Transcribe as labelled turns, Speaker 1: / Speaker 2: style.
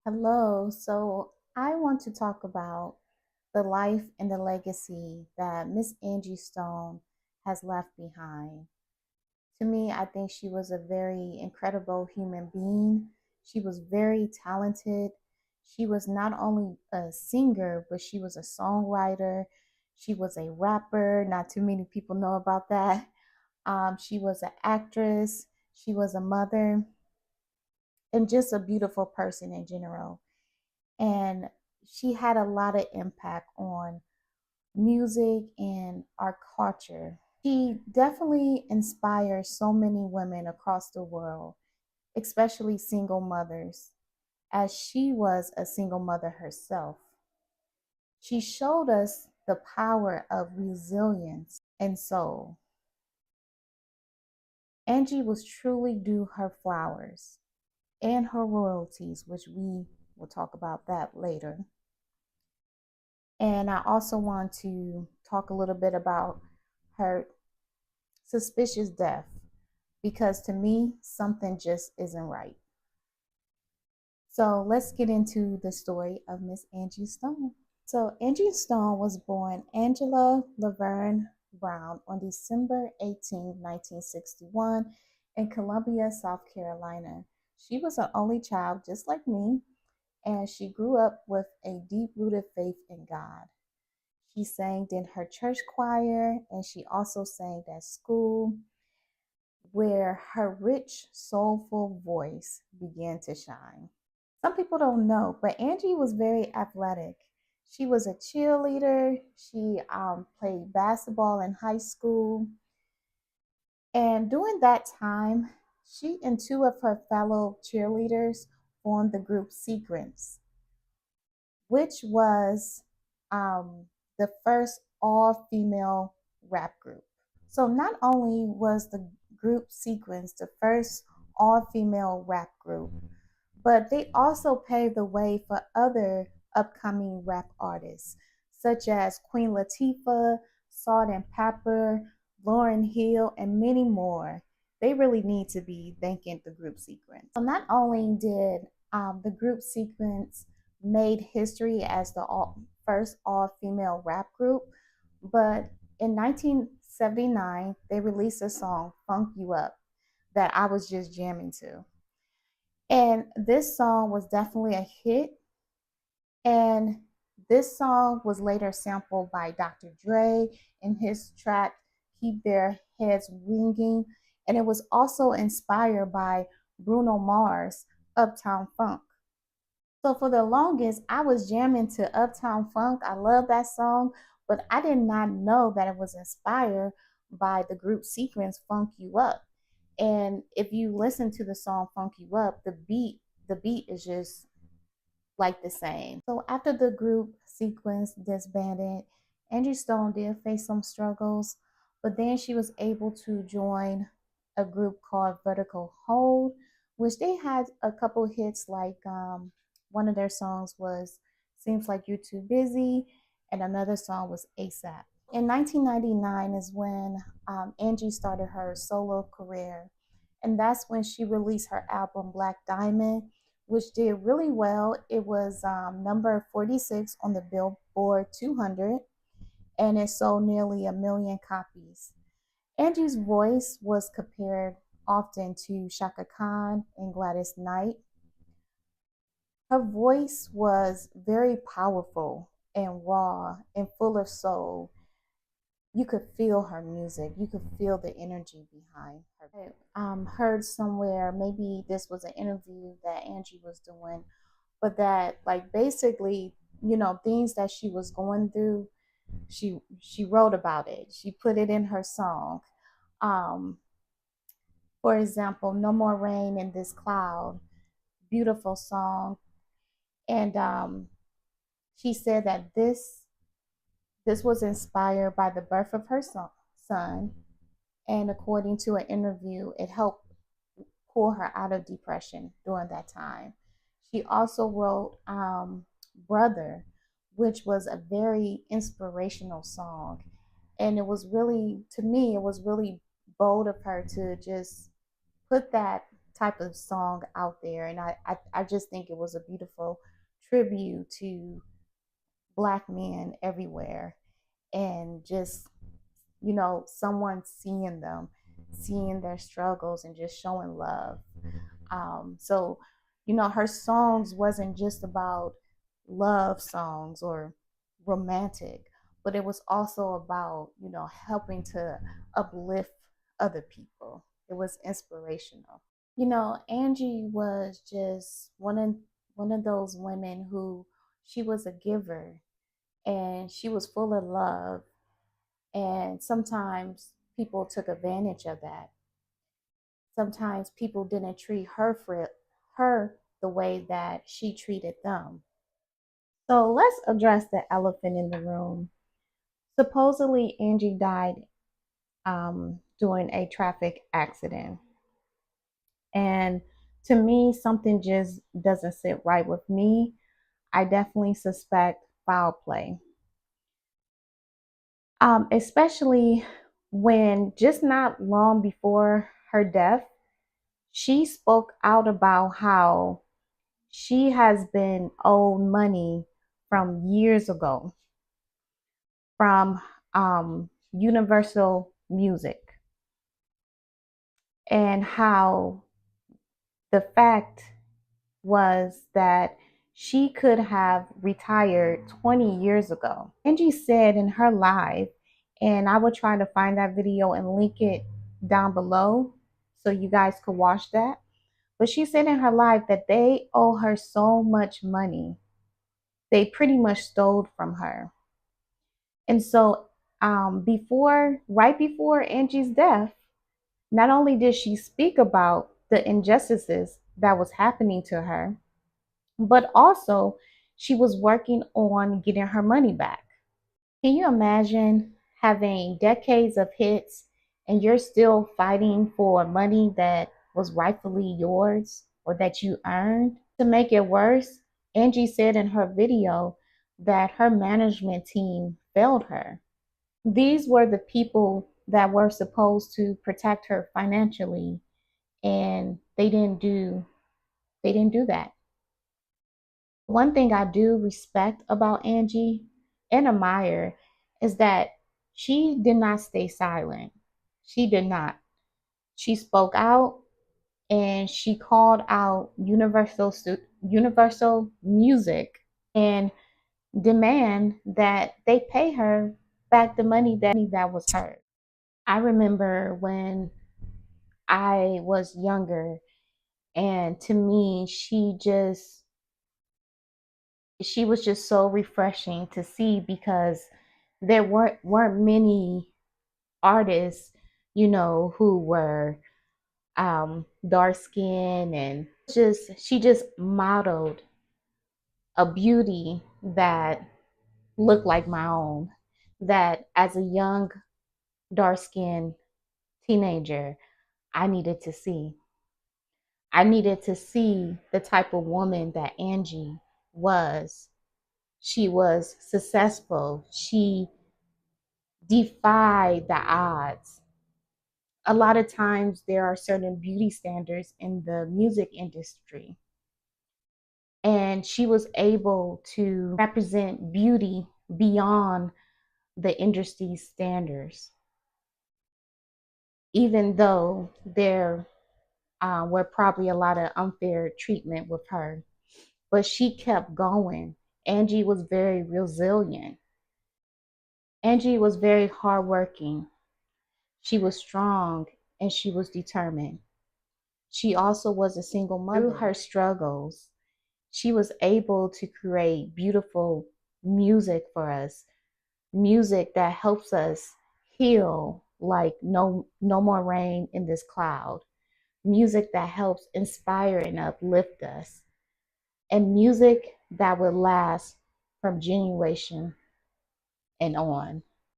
Speaker 1: Hello. So I want to talk about the life and the legacy that Miss Angie Stone has left behind. To me, I think she was a very incredible human being. She was very talented. She was not only a singer, but she was a songwriter. She was a rapper. Not too many people know about that. She was an actress. She was a mother and just a beautiful person in general. And she had a lot of impact on music and our culture. She definitely inspires so many women across the world, especially single mothers, as she was a single mother herself. She showed us the power of resilience and soul. Angie was truly due her flowers and her royalties, which we will talk about that later. And I also want to talk a little bit about her suspicious death because to me, something just isn't right. So let's get into the story of Miss Angie Stone. So Angie Stone was born Angela Laverne Brown on December 18, 1961 in Columbia, South Carolina. She was an only child just like me, and she grew up with a deep-rooted faith in God. She sang in her church choir and she also sang at school, where her rich, soulful voice began to shine. Some people don't know, but Angie was very athletic. She was a cheerleader. She played basketball in high school. And during that time, she and two of her fellow cheerleaders formed the group Sequence, which was the first all female rap group. So not only was the group Sequence the first all female rap group, but they also paved the way for other upcoming rap artists, such as Queen Latifah, Salt and Pepper, Lauryn Hill, and many more. They really need to be thanking the group Sequence. So not only did the group Sequence made history as the first all-female rap group, but in 1979 they released a song "Funk You Up" that I was just jamming to. And this song was definitely a hit. And this song was later sampled by Dr. Dre in his track Keep Their Heads Ringing. And it was also inspired by Bruno Mars' Uptown Funk. So for the longest, I was jamming to Uptown Funk. I love that song, but I did not know that it was inspired by the group Sequence Funk You Up. And if you listen to the song Funk You Up, the beat is just like the same. So after the group Sequence disbanded, Angie Stone did face some struggles, but then she was able to join a group called Vertical Hold, which they had a couple hits like one of their songs was Seems Like You're Too Busy, and another song was ASAP. In 1999 is when Angie started her solo career, and that's when she released her album Black Diamond, which did really well. It was number 46 on the Billboard 200, and it sold nearly 1 million copies. Angie's voice was compared often to Shaka Khan and Gladys Knight. Her voice was very powerful and raw and full of soul. You could feel her music. You could feel the energy behind her. Heard somewhere, maybe this was an interview that Angie was doing, but that like basically, things that she was going through, she wrote about it. She put it in her song. Um, for example, No More Rain in This Cloud, beautiful song. And she said that this was inspired by the birth of her son, and according to an interview, it helped pull her out of depression during that time. She also wrote Brother, which was a very inspirational song. And it was really bold of her to just put that type of song out there. And I just think it was a beautiful tribute to Black men everywhere. And just, someone seeing them, seeing their struggles, and just showing love. So, her songs wasn't just about love songs or romantic, but it was also about, helping to uplift other people. It was inspirational. Angie was just one of those women who, she was a giver, and she was full of love, and sometimes people took advantage of that. Sometimes people didn't treat her the way that she treated them. So let's address the elephant in the room. Supposedly, Angie died during a traffic accident. And to me, something just doesn't sit right with me. I definitely suspect foul play, especially when just not long before her death, she spoke out about how she has been owed money from years ago from Universal Music, and how the fact was that she could have retired 20 years ago. Angie said in her live, and I will try to find that video and link it down below so you guys could watch that. But she said in her live that they owe her so much money. They pretty much stole from her. And so, right before Angie's death, not only did she speak about the injustices that was happening to her, but also she was working on getting her money back. Can you imagine having decades of hits and you're still fighting for money that was rightfully yours or that you earned? To make it worse, Angie said in her video that her management team failed her. These were the people that were supposed to protect her financially, and they didn't do that. One thing I do respect about Angie and admire is that she did not stay silent. She did not. She spoke out, and she called out Universal Music and demand that they pay her back the money that was hers. I remember when I was younger, and to me, she was just so refreshing to see, because there weren't many artists, who were dark skinned, and just she just modeled a beauty that looked like my own, that as a young dark skinned teenager I needed to see. I needed to see the type of woman that Angie was. She was successful. She defied the odds. A lot of times there are certain beauty standards in the music industry, and she was able to represent beauty beyond the industry standards, even though there were probably a lot of unfair treatment with her. But she kept going. Angie was very resilient. Angie was very hardworking. She was strong, and she was determined. She also was a single mother. Through her struggles, she was able to create beautiful music for us, music that helps us heal, like no more rain in this cloud, music that helps inspire and uplift us, and music that will last from generation and on.